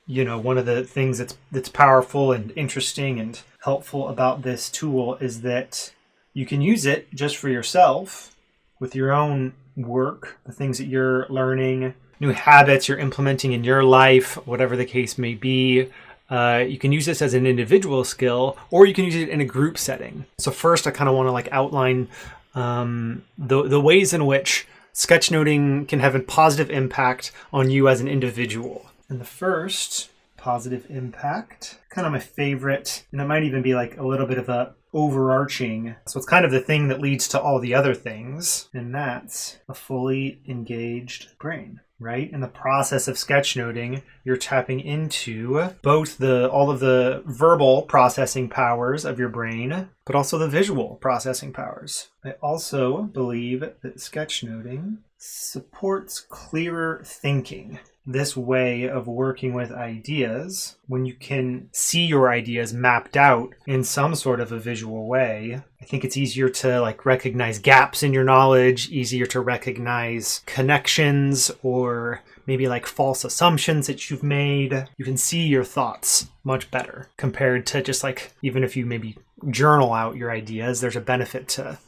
one of the things that's powerful and interesting and helpful about this tool is that you can use it just for yourself with your own work, the things that you're learning, new habits you're implementing in your life, whatever the case may be. You can use this as an individual skill, or you can use it in a group setting. So first, I kind of want to outline the ways in which sketchnoting can have a positive impact on you as an individual. And the first positive impact, kind of my favorite, and it might even be a little bit of a overarching, so it's kind of the thing that leads to all the other things, and that's a fully engaged brain. Right? In the process of sketchnoting, you're tapping into both all of the verbal processing powers of your brain, but also the visual processing powers. I also believe that sketchnoting supports clearer thinking. This way of working with ideas, when you can see your ideas mapped out in some sort of a visual way, I think it's easier to recognize gaps in your knowledge, easier to recognize connections or maybe false assumptions that you've made. You can see your thoughts much better compared to just even if you maybe journal out your ideas, there's a benefit to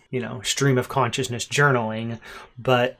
stream of consciousness journaling, but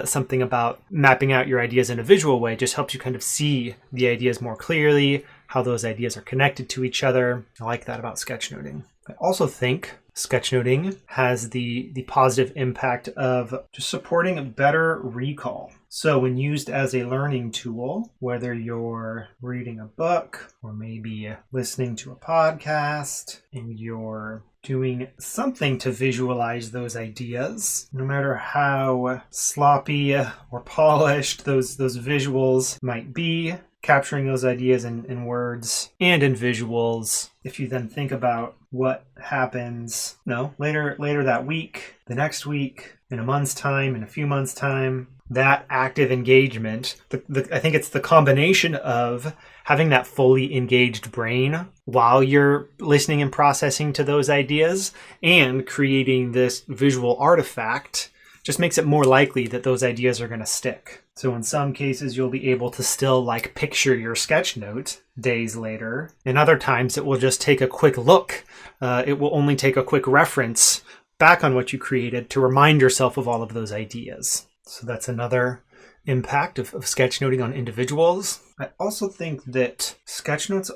something about mapping out your ideas in a visual way just helps you kind of see the ideas more clearly, how those ideas are connected to each other. I like that about sketchnoting. I also think sketchnoting has the positive impact of just supporting a better recall. So when used as a learning tool, whether you're reading a book or maybe listening to a podcast and you're doing something to visualize those ideas, no matter how sloppy or polished those visuals might be, capturing those ideas in words and in visuals, if you then think about what happens later that week, the next week, in a month's time, in a few months' time, that active engagement, I think it's the combination of having that fully engaged brain while you're listening and processing to those ideas and creating this visual artifact just makes it more likely that those ideas are going to stick. So in some cases, you'll be able to still picture your sketch note days later. In other times, it will just take a quick look. It will only take a quick reference back on what you created to remind yourself of all of those ideas. So that's another impact of sketchnoting on individuals. I also think that sketchnotes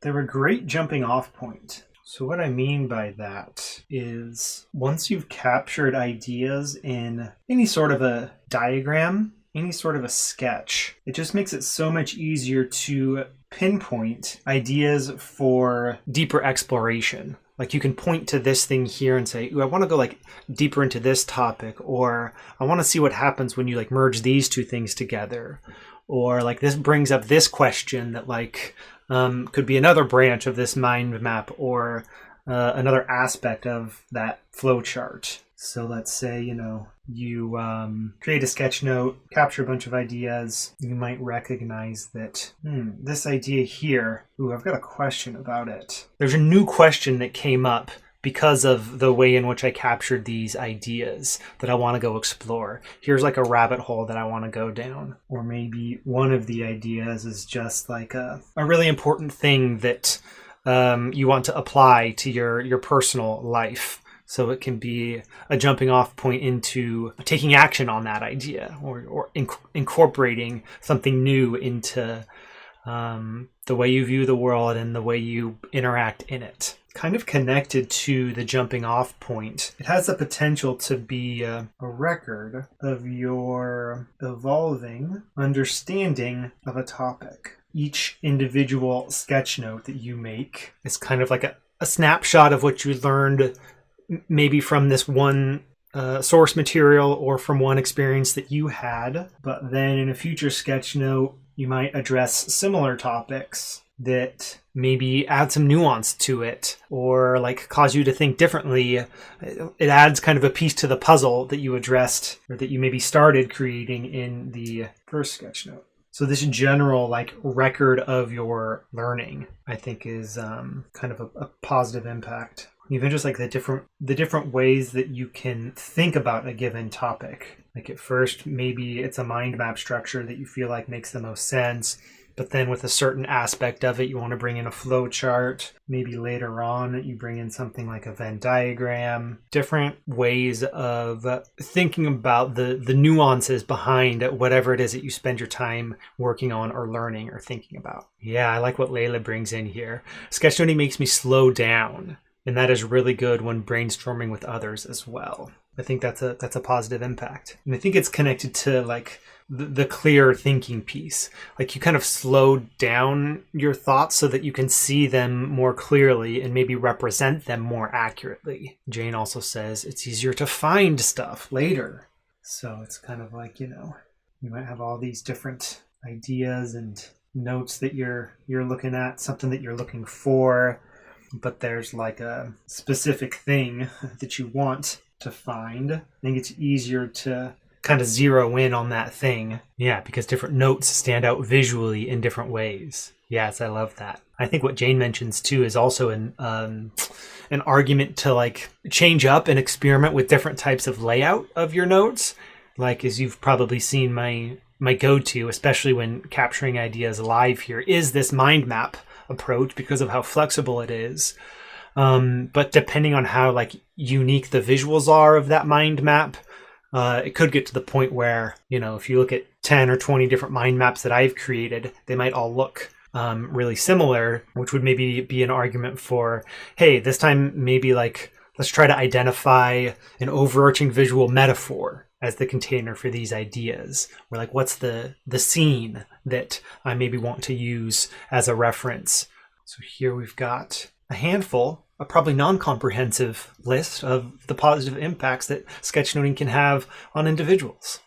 they're a great jumping off point. So what I mean by that is once you've captured ideas in any sort of a diagram, any sort of a sketch, it just makes it so much easier to pinpoint ideas for deeper exploration. You can point to this thing here and say, I want to go deeper into this topic, or I want to see what happens when you merge these two things together. Or this brings up this question that could be another branch of this mind map or another aspect of that flowchart. So let's say, you create a sketch note, capture a bunch of ideas. You might recognize that, this idea here, I've got a question about it. There's a new question that came up because of the way in which I captured these ideas that I want to go explore. Here's a rabbit hole that I want to go down. Or maybe one of the ideas is just a really important thing that you want to apply to your personal life. So it can be a jumping off point into taking action on that idea or incorporating something new into the way you view the world and the way you interact in it. Kind of connected to the jumping off point, it has the potential to be a record of your evolving understanding of a topic. Each individual sketch note that you make is kind of a snapshot of what you learned maybe from this one source material or from one experience that you had. But then in a future sketch note, you might address similar topics that maybe add some nuance to it or cause you to think differently. It adds kind of a piece to the puzzle that you addressed or that you maybe started creating in the first sketch note. So this general record of your learning, I think, is kind of a positive impact. Even just the different ways that you can think about a given topic. At first, maybe it's a mind map structure that you feel makes the most sense. but then with a certain aspect of it, you want to bring in a flow chart. Maybe later on, you bring in something like a Venn diagram. Different ways of thinking about the nuances behind whatever it is that you spend your time working on or learning or thinking about. Yeah, I like what Layla brings in here. Sketchnoting makes me slow down, and that is really good when brainstorming with others as well. I think that's a positive impact. And I think it's connected to like the clear thinking piece. Like you kind of slow down your thoughts so that you can see them more clearly and maybe represent them more accurately. Jane also says it's easier to find stuff later. So it's kind of like, you might have all these different ideas and notes that you're looking at, something that you're looking for, but there's like a specific thing that you want to find. I think it's easier to kind of zero in on that thing. Yeah, because different notes stand out visually in different ways. Yes, I love that. I think what Jane mentions too is also an argument to like change up and experiment with different types of layout of your notes. Like, as you've probably seen, my go-to, especially when capturing ideas live here, is this mind map approach because of how flexible it is. But depending on how like unique the visuals are of that mind map, it could get to the point where, if you look at 10 or 20 different mind maps that I've created, they might all look really similar, which would maybe be an argument for, hey, this time maybe like let's try to identify an overarching visual metaphor as the container for these ideas. Or like, what's the scene that I maybe want to use as a reference? So here we've got a handful, a probably non-comprehensive list of the positive impacts that sketchnoting can have on individuals.